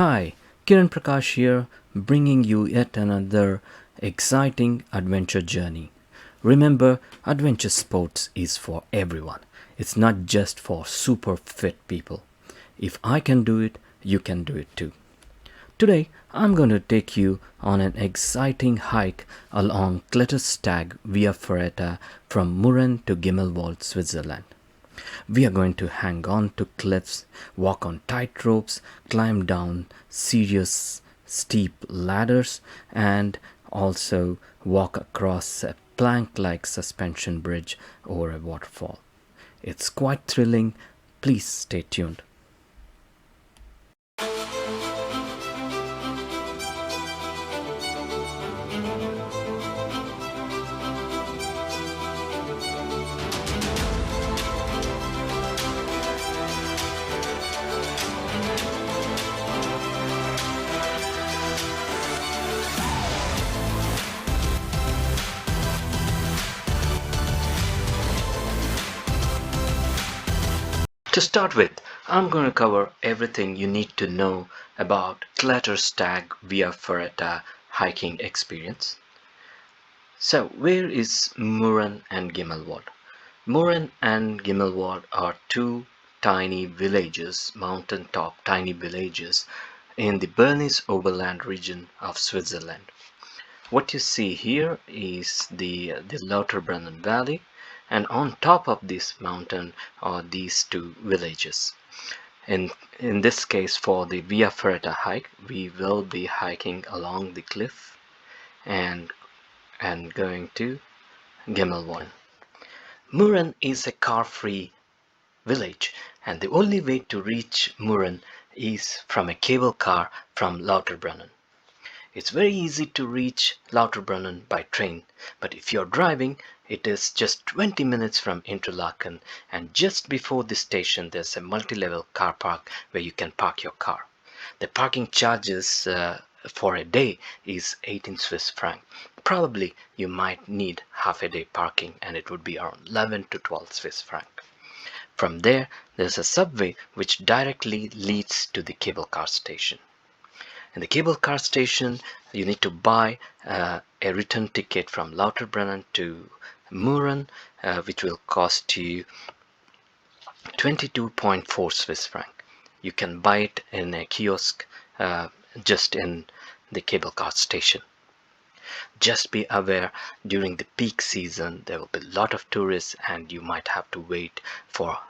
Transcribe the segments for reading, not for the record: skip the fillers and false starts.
Hi, Kiran Prakash here, bringing you yet another exciting adventure journey. Remember, adventure sports is for everyone. It's not just for super fit people. If I can do it, you can do it too. Today, I'm going to take you on an exciting hike along Kletterstag Via Ferrata from Mürren to Gimmelwald, Switzerland. We are going to hang on to cliffs, walk on tight ropes, climb down serious steep ladders, and also walk across a plank like suspension bridge over a waterfall. It's quite thrilling. Please stay tuned. To start with, I'm going to cover everything you need to know about Kletterstag Via Ferrata hiking experience. So, where is Mürren and Gimmelwald? Mürren and Gimmelwald are two tiny villages, mountaintop tiny villages in the Bernese Oberland region of Switzerland. What you see here is the Lauterbrunnen Valley, and on top of this mountain are these two villages. In this case, for the Via Ferrata hike, we will be hiking along the cliff and going to Gimmelwald. Mürren is a car-free village, and the only way to reach Mürren is from a cable car from Lauterbrunnen. It's very easy to reach Lauterbrunnen by train, but if you're driving, it is just 20 minutes from Interlaken, and just before the station there's a multi-level car park where you can park your car. The parking charges for a day is 18 Swiss franc. Probably you might need half a day parking, and it would be around 11 to 12 Swiss franc. From there, there's a subway which directly leads to the cable car station. In the cable car station, you need to buy a return ticket from Lauterbrunnen to Mürren, which will cost you 22.4 Swiss franc. You can buy it in a kiosk just in the cable car station. Just be aware, during the peak season there will be a lot of tourists, and you might have to wait for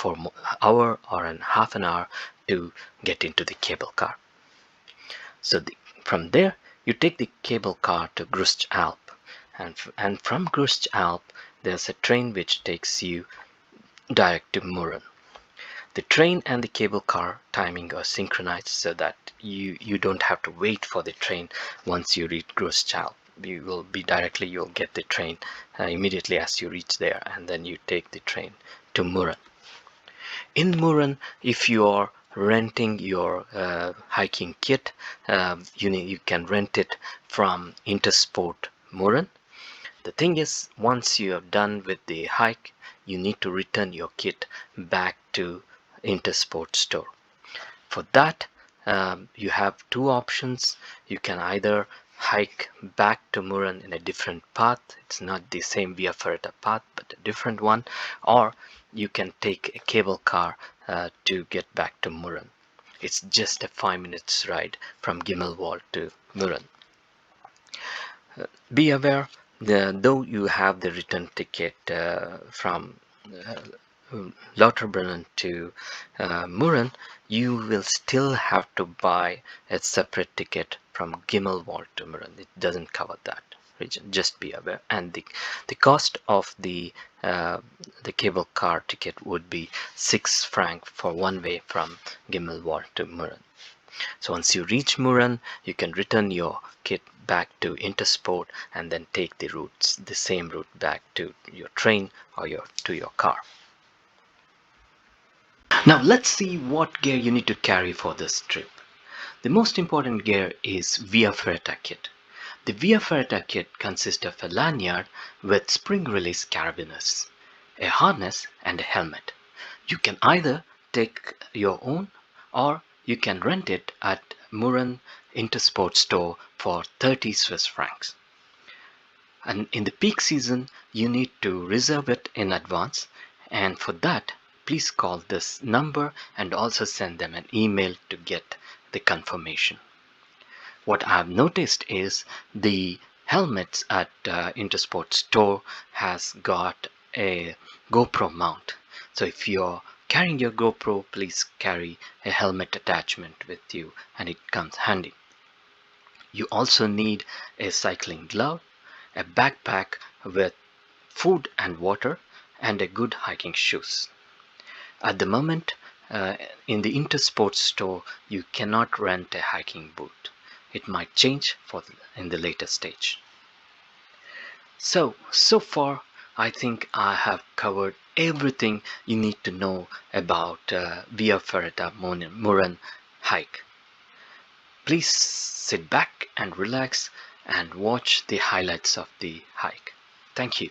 an hour or half an hour to get into the cable car. So from there, you take the cable car to Grust Alp, and from Grust Alp, there's a train which takes you direct to Mürren. The train and the cable car timing are synchronized so that you don't have to wait for the train once you reach Grust Alp. You'll get the train immediately as you reach there, and then you take the train to Mürren. In Mürren, if you are renting your hiking kit, you can rent it from Intersport Mürren. The thing is, once you are done with the hike, you need to return your kit back to Intersport store. For that, you have two options. You can either hike back to Mürren in a different path. It's not the same Via Ferrata path, but a different one, or you can take a cable car to get back to Mürren. It's just a 5 minutes ride from Gimmelwald to Mürren. Be aware, though you have the return ticket from Lauterbrunnen to Mürren, you will still have to buy a separate ticket from Gimmelwald to Mürren. It doesn't cover that region. Just be aware. And the cost of the cable car ticket would be 6 franc for one way from Gimmelwald to Mürren. So once you reach Mürren, you can return your kit back to Intersport and then take the same route back to your train or to your car. Now let's see what gear you need to carry for this trip. The most important gear is Via Ferrata kit. The Via Ferrata kit consists of a lanyard with spring release carabiners, a harness, and a helmet. You can either take your own, or you can rent it at Mürren Intersport store for 30 Swiss francs. And in the peak season, you need to reserve it in advance. And for that, please call this number and also send them an email to get the confirmation. What I've noticed is the helmets at Intersport store has got a GoPro mount. So if you're carrying your GoPro, please carry a helmet attachment with you and it comes handy. You also need a cycling glove, a backpack with food and water, and a good hiking shoes. At the moment, in the Intersport store, you cannot rent a hiking boot. It might change in the later stage. So far, I think I have covered everything you need to know about Via Ferrata Mürren Hike. Please sit back and relax and watch the highlights of the hike. Thank you.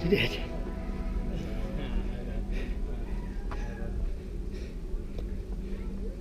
did it.